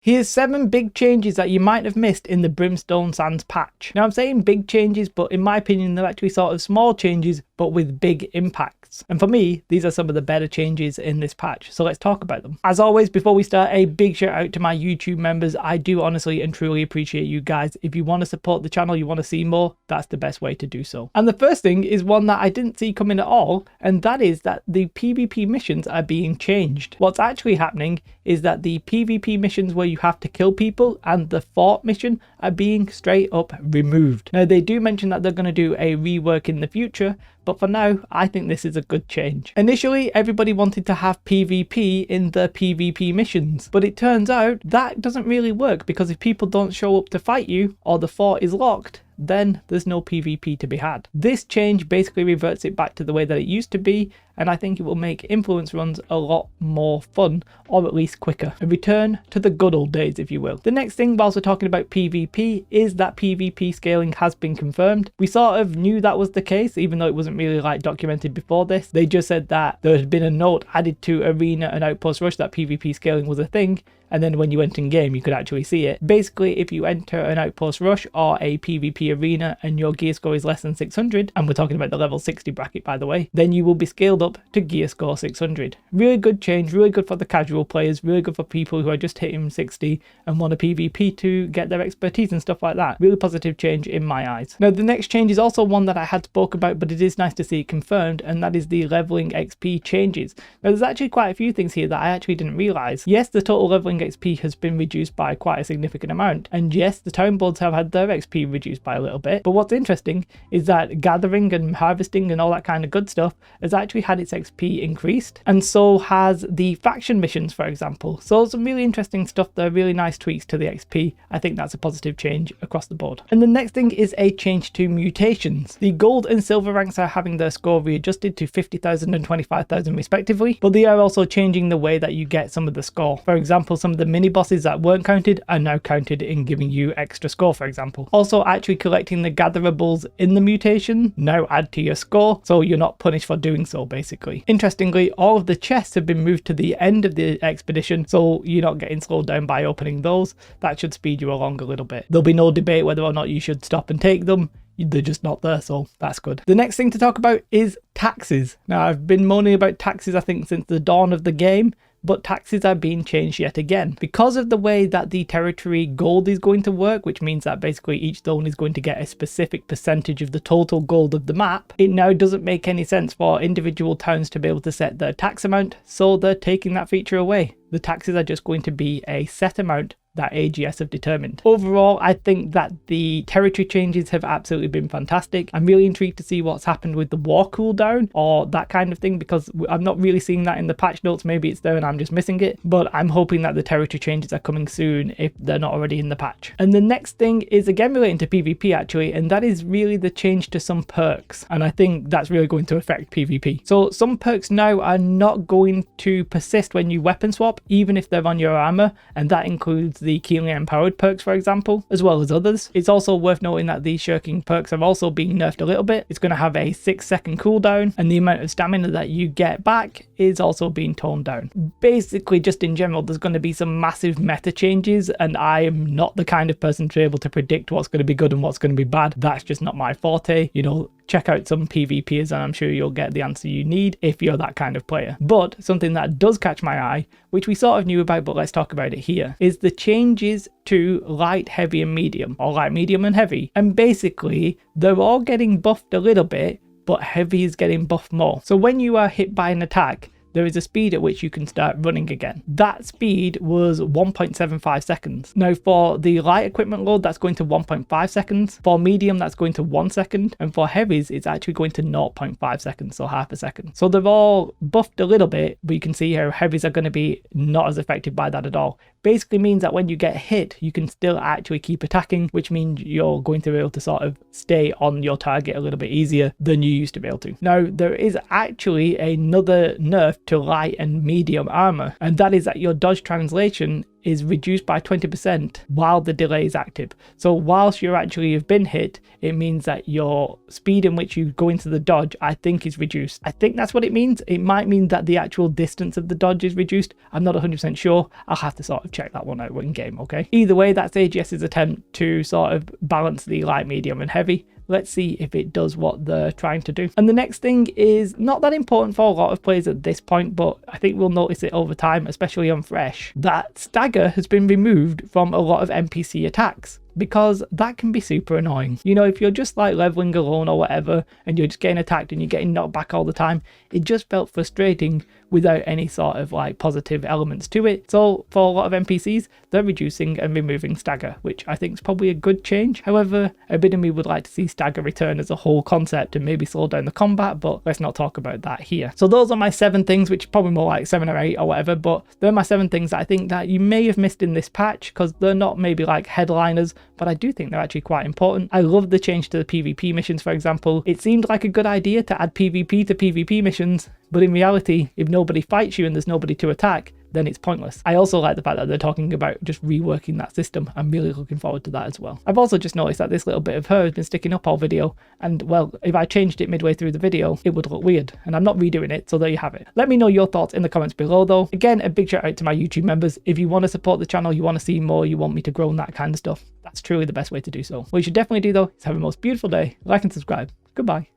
Here's 7 big changes that you might have missed in the Brimstone Sands patch. Now I'm saying big changes, but in my opinion they're actually sort of small changes but with big impacts. And for me, these are some of the better changes in this patch, so let's talk about them. As always, before we start, a big shout out to my YouTube members. I do honestly and truly appreciate you guys. If you want to support the channel, you want to see more, that's the best way to do so. And the first thing is one that I didn't see coming at all, and that is that the PvP missions are being changed. What's actually happening is that the PvP missions where you have to kill people and the fort mission are being straight up removed. Now they do mention that they're going to do a rework in the future, but for now I think this is a good change. Initially everybody wanted to have PvP in the PvP missions, but it turns out that doesn't really work, because if people don't show up to fight you or the fort is locked, then there's no PvP to be had. This change basically reverts it back to the way that it used to be, and I think it will make influence runs a lot more fun, or at least quicker. A return to the good old days, if you will. The next thing, whilst we're talking about PvP, is that PvP scaling has been confirmed. We sort of knew that was the case, even though it wasn't really like documented before this. They just said that there had been a note added to Arena and Outpost Rush that PvP scaling was a thing, and then when you went in game you could actually see it. Basically, if you enter an Outpost Rush or a PvP arena and your gear score is less than 600, and we're talking about the level 60 bracket by the way, then you will be scaled up to gear score 600. Really good change, really good for the casual players, really good for people who are just hitting 60 and want a PvP to get their expertise and stuff like that. Really positive change in my eyes. Now the next change is also one that I had spoke about, but it is nice to see it confirmed, and that is the leveling XP changes. Now there's actually quite a few things here that I actually didn't realise. Yes, the total leveling XP has been reduced by quite a significant amount, and yes, the town boards have had their XP reduced by a little bit, but what's interesting is that gathering and harvesting and all that kind of good stuff has actually had its XP increased, and so has the faction missions, for example. So some really interesting stuff there, really nice tweaks to the XP. I think that's a positive change across the board. And the next thing is a change to mutations. The gold and silver ranks are having their score readjusted to 50,000 and 25,000 respectively, but they are also changing the way that you get some of the score. For example, some of the mini bosses that weren't counted are now counted in giving you extra score, for example. Also, actually collecting the gatherables in the mutation now add to your score, so you're not punished for doing so basically. Interestingly, all of the chests have been moved to the end of the expedition, so you're not getting slowed down by opening those. That should speed you along a little bit. There'll be no debate whether or not you should stop and take them. They're just not there, so that's good. The next thing to talk about is taxes. Now I've been moaning about taxes I think since the dawn of the game, but taxes are being changed yet again. Because of the way that the territory gold is going to work, which means that basically each zone is going to get a specific percentage of the total gold of the map, it now doesn't make any sense for individual towns to be able to set their tax amount, so they're taking that feature away. The taxes are just going to be a set amount that AGS have determined. Overall, I think that the territory changes have absolutely been fantastic. I'm really intrigued to see what's happened with the war cooldown or that kind of thing, because I'm not really seeing that in the patch notes. Maybe it's there and I'm just missing it, but I'm hoping that the territory changes are coming soon if they're not already in the patch. And the next thing is again relating to PvP actually, and that is really the change to some perks, and I think that's really going to affect PvP. So some perks now are not going to persist when you weapon swap, even if they're on your armor, and that includes the keenly empowered perks, for example, as well as others. It's also worth noting that these shirking perks are also being nerfed a little bit. It's going to have a 6-second cooldown, and the amount of stamina that you get back is also being toned down. Basically, just in general, there's going to be some massive meta changes, and I am not the kind of person to be able to predict what's going to be good and what's going to be bad. That's just not my forte. You know, check out some PvPers and I'm sure you'll get the answer you need if you're that kind of player. But something that does catch my eye, which we sort of knew about but let's talk about it here, is the changes to light, heavy and medium, or light, medium and heavy. And basically they're all getting buffed a little bit, but heavy is getting buffed more. So when you are hit by an attack, there is a speed at which you can start running again. That speed was 1.75 seconds. Now for the light equipment load, that's going to 1.5 seconds. For medium, that's going to 1 second. And for heavies, it's actually going to 0.5 seconds, so half a second. So they're all buffed a little bit, but you can see how heavies are going to be not as affected by that at all. Basically means that when you get hit, you can still actually keep attacking, which means you're going to be able to sort of stay on your target a little bit easier than you used to be able to. Now, there is actually another nerf to light and medium armor, and that is that your dodge translation is reduced by 20% while the delay is active. So whilst you actually have been hit, it means that your speed in which you go into the dodge, I think, is reduced. I think that's what it means. It might mean that the actual distance of the dodge is reduced. I'm not 100% sure. I'll have to sort of check that one out in game, okay? Either way, that's AGS's attempt to sort of balance the light, medium and heavy. Let's see if it does what they're trying to do. And the next thing is not that important for a lot of players at this point, but I think we'll notice it over time, especially on Fresh, that stagger has been removed from a lot of NPC attacks, because that can be super annoying. You know, if you're just like leveling alone or whatever, and you're just getting attacked and you're getting knocked back all the time, it just felt frustrating without any sort of like positive elements to it. So for a lot of NPCs, they're reducing and removing stagger, which I think is probably a good change. However, a bit of me would like to see stagger return as a whole concept and maybe slow down the combat, but let's not talk about that here. So those are my 7 things, which are probably more like 7 or 8 or whatever, but they're my 7 things that I think that you may have missed in this patch, because they're not maybe like headliners, but I do think they're actually quite important. I love the change to the PvP missions, for example. It seemed like a good idea to add PvP to PvP missions, but in reality, if nobody fights you and there's nobody to attack, then it's pointless. I also like the fact that they're talking about just reworking that system. I'm really looking forward to that as well. I've also just noticed that this little bit of her has been sticking up all video, and well, if I changed it midway through the video, it would look weird, and I'm not redoing it, so there you have it. Let me know your thoughts in the comments below though. Again, a big shout out to my YouTube members. If you want to support the channel, you want to see more, you want me to grow and that kind of stuff, that's truly the best way to do so. What you should definitely do though is have a most beautiful day, like and subscribe. Goodbye.